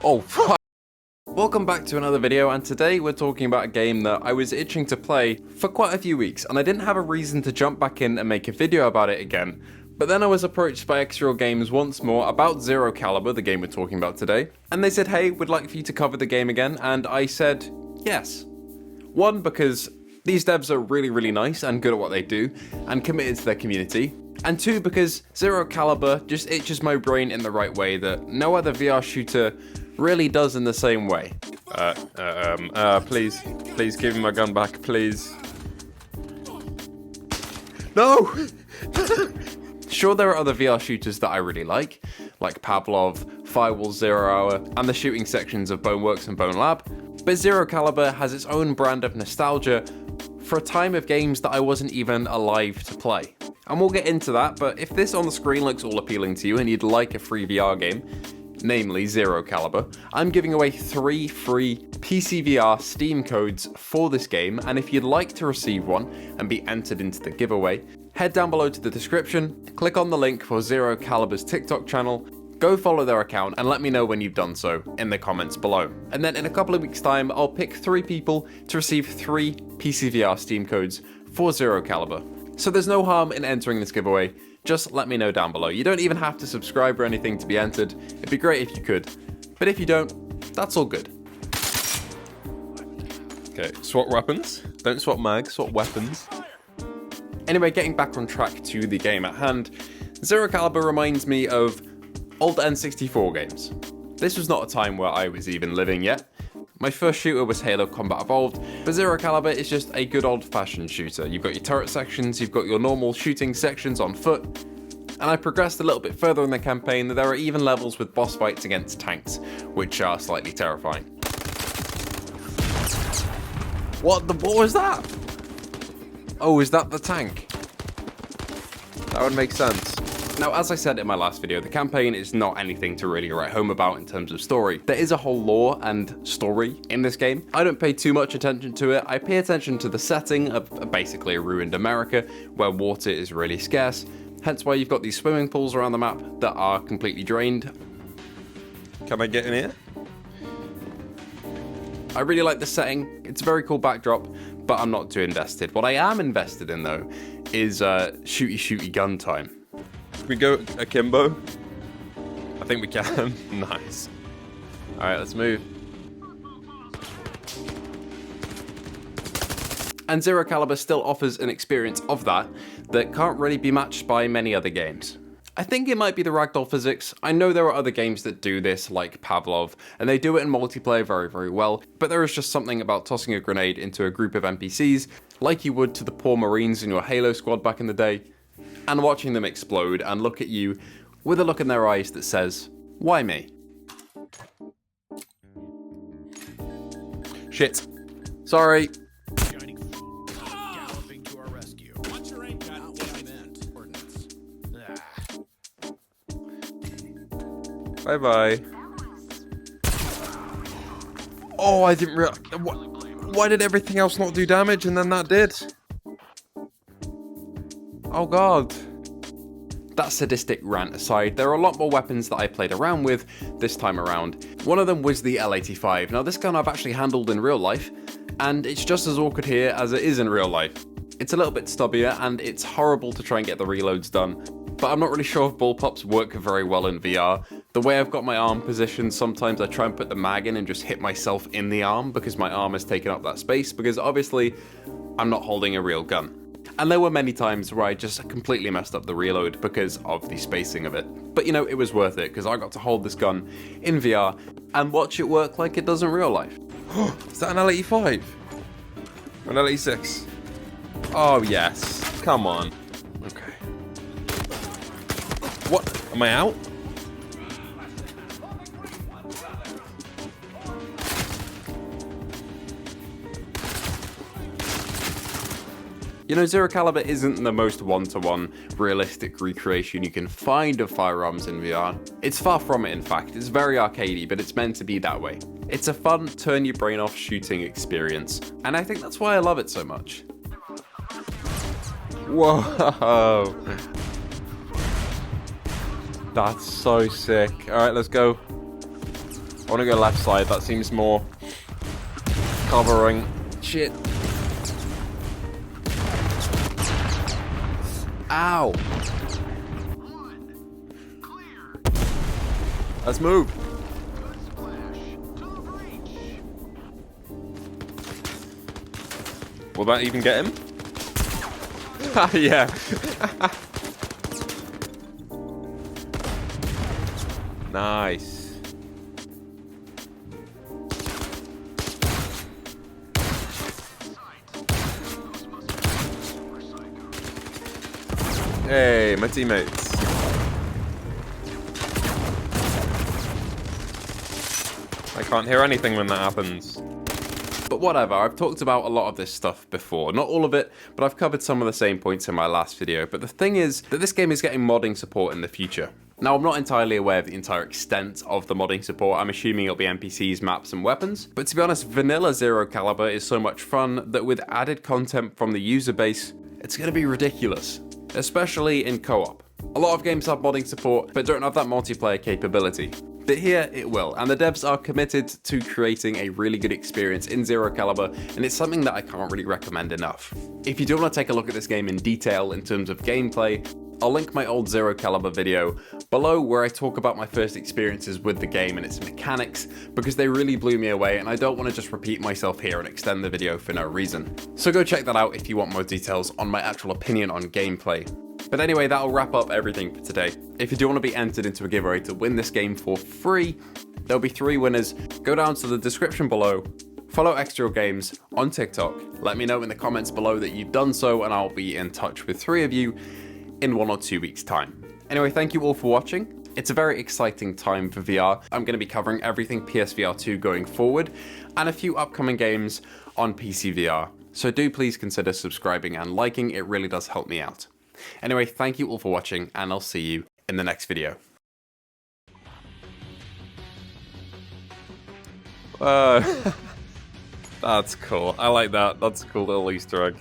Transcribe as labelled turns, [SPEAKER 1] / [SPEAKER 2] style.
[SPEAKER 1] Oh, fuck. Welcome back to another video, and today we're talking about a game that I was itching to play for quite a few weeks, and I didn't have a reason to jump back in and make a video about it again. But then I was approached by Xreal Games once more about Zero Caliber, the game we're talking about today, and they said, hey, we'd like for you to cover the game again, and I said, yes. One, because these devs are really nice and good at what they do, and committed to their community. And two, because Zero Caliber just itches my brain in the right way that no other VR shooter really does in the same way. Please give me my gun back, please. No! Sure, there are other VR shooters that I really like Pavlov, Firewall Zero Hour, and the shooting sections of Boneworks and Bone Lab, but Zero Caliber has its own brand of nostalgia for a time of games that I wasn't even alive to play. And we'll get into that, but if this on the screen looks all appealing to you and you'd like a free VR game, namely Zero Caliber, I'm giving away 3 free PCVR Steam codes for this game, and if you'd like to receive one and be entered into the giveaway, head down below to the description, click on the link for Zero Caliber's TikTok channel, go follow their account and let me know when you've done so in the comments below. And then in a couple of weeks time, I'll pick 3 people to receive 3 PCVR Steam codes for Zero Caliber. So there's no harm in entering this giveaway, just let me know down below. You don't even have to subscribe or anything to be entered, it'd be great if you could, but if you don't, that's all good.
[SPEAKER 2] Okay, swap weapons. Don't swap mags, swap weapons.
[SPEAKER 1] Anyway, getting back on track to the game at hand, Zero Caliber reminds me of old N64 games. This was not a time where I was even living yet. My first shooter was Halo Combat Evolved, but Zero Caliber is just a good old-fashioned shooter. You've got your turret sections, you've got your normal shooting sections on foot, and I progressed a little bit further in the campaign. There are even levels with boss fights against tanks, which are slightly terrifying. What was that? Oh, is that the tank? That would make sense. Now, as I said in my last video, the campaign is not anything to really write home about in terms of story. There is a whole lore and story in this game. I don't pay too much attention to it. I pay attention to the setting of basically a ruined America where water is really scarce, hence why you've got these swimming pools around the map that are completely drained.
[SPEAKER 2] Can I get in here?
[SPEAKER 1] I really like the setting. It's a very cool backdrop, but I'm not too invested. What I am invested in, though, is shooty gun time.
[SPEAKER 2] Can we go akimbo? I think we can. Nice.
[SPEAKER 1] Alright, let's move. And Zero Caliber still offers an experience of that can't really be matched by many other games. I think it might be the ragdoll physics. I know there are other games that do this, like Pavlov, and they do it in multiplayer very well, but there is just something about tossing a grenade into a group of NPCs, like you would to the poor Marines in your Halo squad back in the day, and watching them explode and look at you with a look in their eyes that says, why me?
[SPEAKER 2] Shit.
[SPEAKER 1] Sorry.
[SPEAKER 2] Bye bye. Oh, I didn't realize. Why did everything else not do damage and then that did? Oh god.
[SPEAKER 1] That sadistic rant aside, there are a lot more weapons that I played around with this time around. One of them was the L85. Now this gun I've actually handled in real life, and it's just as awkward here as it is in real life. It's a little bit stubbier and it's horrible to try and get the reloads done, but I'm not really sure if bullpups work very well in VR. The way I've got my arm positioned, sometimes I try and put the mag in and just hit myself in the arm because my arm has taken up that space, because obviously I'm not holding a real gun. And there were many times where I just completely messed up the reload because of the spacing of it. But you know, it was worth it because I got to hold this gun in VR and watch it work like it does in real life.
[SPEAKER 2] Is that an L85? Or an L86? Oh yes. Come on. Okay. What? Am I out?
[SPEAKER 1] You know, Zero Caliber isn't the most one-to-one realistic recreation you can find of firearms in VR. It's far from it, in fact. It's very arcadey, but it's meant to be that way. It's a fun, turn your brain off shooting experience, and I think that's why I love it so much.
[SPEAKER 2] Whoa! That's so sick. Alright, let's go. want to go left side. That seems more covering. Shit. Ow. Let's move. Will that even get him? Yeah. Nice. Hey, my teammates. I can't hear anything when that happens.
[SPEAKER 1] But whatever, I've talked about a lot of this stuff before. Not all of it, but I've covered some of the same points in my last video. But the thing is that this game is getting modding support in the future. Now, I'm not entirely aware of the entire extent of the modding support. I'm assuming it'll be NPCs, maps, and weapons. But to be honest, vanilla Zero Caliber is so much fun that with added content from the user base, it's going to be ridiculous, especially in co-op. A lot of games have modding support, but don't have that multiplayer capability. But here it will, and the devs are committed to creating a really good experience in Zero Caliber, and it's something that I can't really recommend enough. If you do want to take a look at this game in detail in terms of gameplay, I'll link my old Zero Caliber video below where I talk about my first experiences with the game and its mechanics, because they really blew me away and I don't want to just repeat myself here and extend the video for no reason. So go check that out if you want more details on my actual opinion on gameplay. But anyway, that'll wrap up everything for today. If you do want to be entered into a giveaway to win this game for free, there'll be 3 winners. Go down to the description below, follow Xdrill Games on TikTok, let me know in the comments below that you've done so, and I'll be in touch with 3 of you in 1 or 2 weeks' time. Anyway, thank you all for watching. It's a very exciting time for VR. I'm going to be covering everything PSVR 2 going forward, and a few upcoming games on PC VR. So do please consider subscribing and liking, it really does help me out. Anyway, thank you all for watching, and I'll see you in the next video.
[SPEAKER 2] That's cool. I like that. That's a cool little Easter egg.